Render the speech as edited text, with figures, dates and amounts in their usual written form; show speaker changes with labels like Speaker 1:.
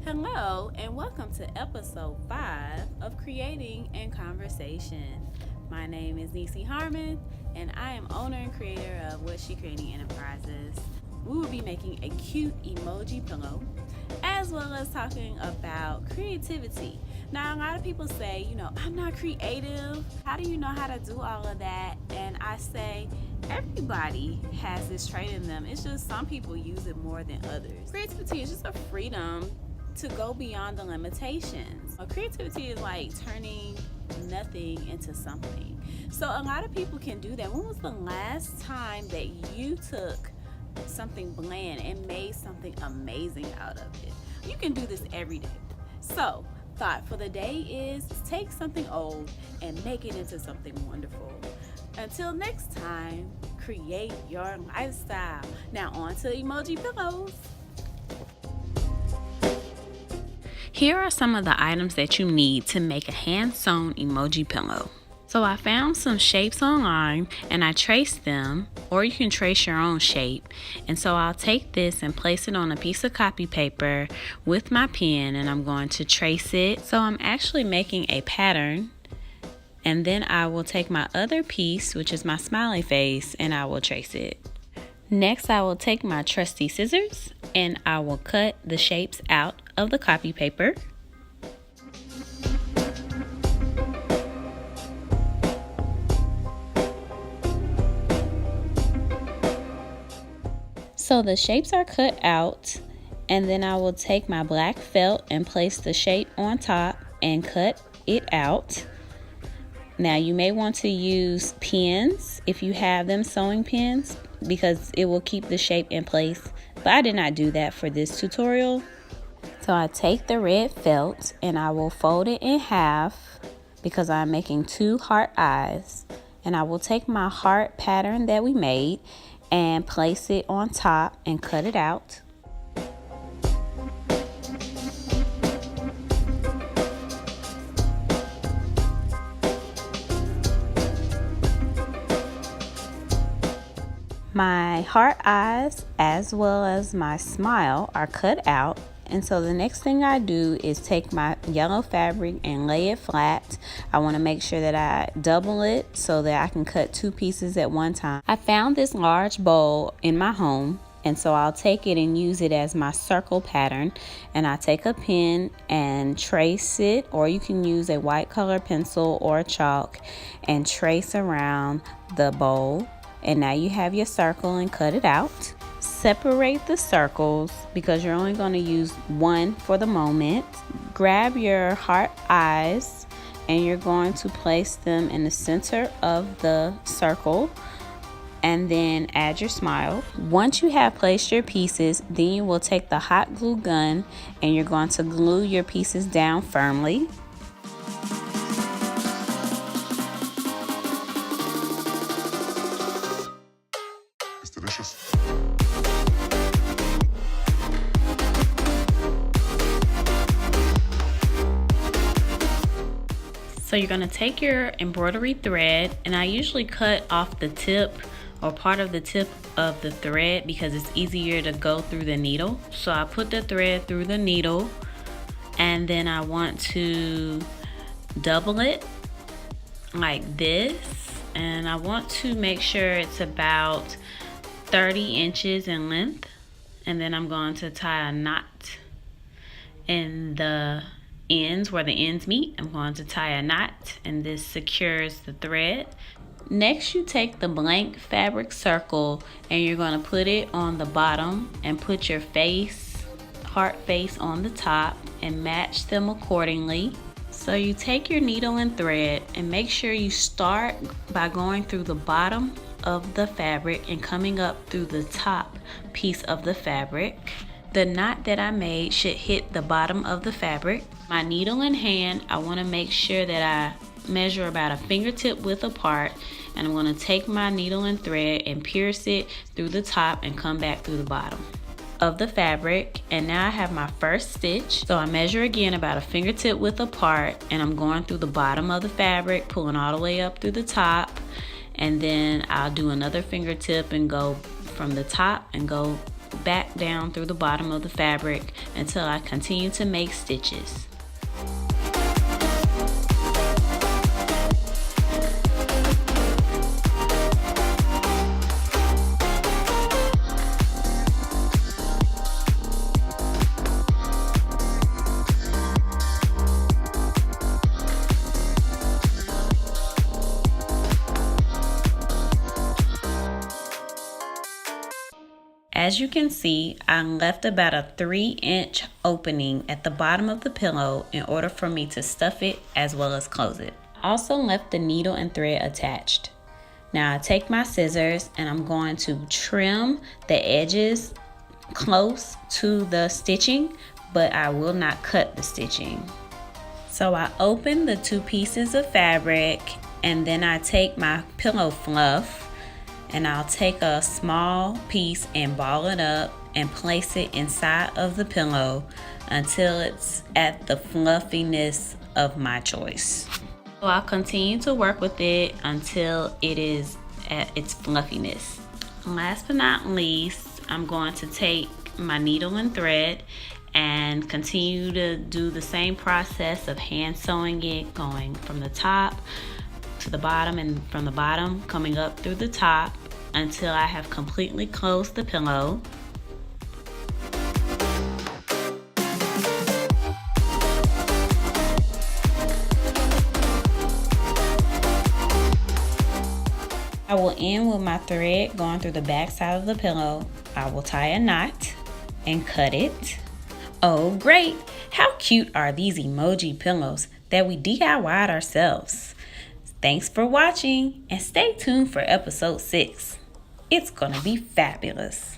Speaker 1: Hello, and welcome to episode 5 of Creating in Conversation. My name is Nisi Harmon, and I am owner and creator of What She Creating Enterprises. We will be making a cute emoji pillow, as well as talking about creativity. Now, a lot of people say, I'm not creative. How do you know how to do all of that? And I say, everybody has this trait in them. It's just some people use it more than others. Creativity is just a freedom to go beyond the limitations. Creativity is like turning nothing into something. So a lot of people can do that. When was the last time that you took something bland and made something amazing out of it? You can do this every day. So thought for the day is take something old and make it into something wonderful. Until next time, create your lifestyle. Now on to emoji pillows. Here are some of the items that you need to make a hand-sewn emoji pillow. So I found some shapes online and I traced them, or you can trace your own shape. And so I'll take this and place it on a piece of copy paper with my pen, and I'm going to trace it. So I'm actually making a pattern, and then I will take my other piece, which is my smiley face, and I will trace it. Next, I will take my trusty scissors and I will cut the shapes out of the copy paper. So the shapes are cut out, and then I will take my black felt and place the shape on top and cut it out. Now you may want to use pins if you have them, sewing pins, because it will keep the shape in place, but I did not do that for this tutorial. So I take the red felt and I will fold it in half because I'm making 2 heart eyes, and I will take my heart pattern that we made and place it on top and cut it out. My heart eyes as well as my smile are cut out, and so the next thing I do is take my yellow fabric and lay it flat. I want to make sure that I double it so that I can cut 2 pieces at one time. I found this large bowl in my home, and so I'll take it and use it as my circle pattern, and I take a pen and trace it, or you can use a white color pencil or a chalk and trace around the bowl. And now you have your circle and cut it out. Separate the circles because you're only going to use one for the moment. Grab your heart eyes and you're going to place them in the center of the circle, and then add your smile. Once you have placed your pieces, then you will take the hot glue gun and you're going to glue your pieces down firmly.
Speaker 2: Delicious.
Speaker 1: So you're going to take your embroidery thread, and I usually cut off the tip or part of the tip of the thread because it's easier to go through the needle. So I put the thread through the needle, and then I want to double it like this, and I want to make sure it's about 30 inches in length, and then I'm going to tie a knot in the ends where the ends meet. I'm going to tie a knot, and this secures the thread. Next, you take the blank fabric circle and you're going to put it on the bottom and put your heart face on the top and match them accordingly. So you take your needle and thread and make sure you start by going through the bottom of the fabric and coming up through the top piece of the fabric. The knot that I made should hit the bottom of the fabric. My needle in hand, I want to make sure that I measure about a fingertip width apart, and I'm going to take my needle and thread and pierce it through the top and come back through the bottom of the fabric. And now I have my first stitch, so I measure again about a fingertip width apart, and I'm going through the bottom of the fabric, pulling all the way up through the top, and then I'll do another fingertip and go from the top and go back down through the bottom of the fabric until I continue to make stitches. As you can see, I left about a 3-inch opening at the bottom of the pillow in order for me to stuff it as well as close it. I also left the needle and thread attached. Now I take my scissors and I'm going to trim the edges close to the stitching, but I will not cut the stitching. So I open the 2 pieces of fabric and then I take my pillow fluff and I'll take a small piece and ball it up and place it inside of the pillow until it's at the fluffiness of my choice. So I'll continue to work with it until it is at its fluffiness. Last but not least, I'm going to take my needle and thread and continue to do the same process of hand sewing it, going from the top to the bottom and from the bottom coming up through the top until I have completely closed the pillow. I will end with my thread going through the back side of the pillow. I will tie a knot and cut it. Oh great! How cute are these emoji pillows that we DIY'd ourselves? Thanks for watching and stay tuned for episode 6. It's gonna be fabulous.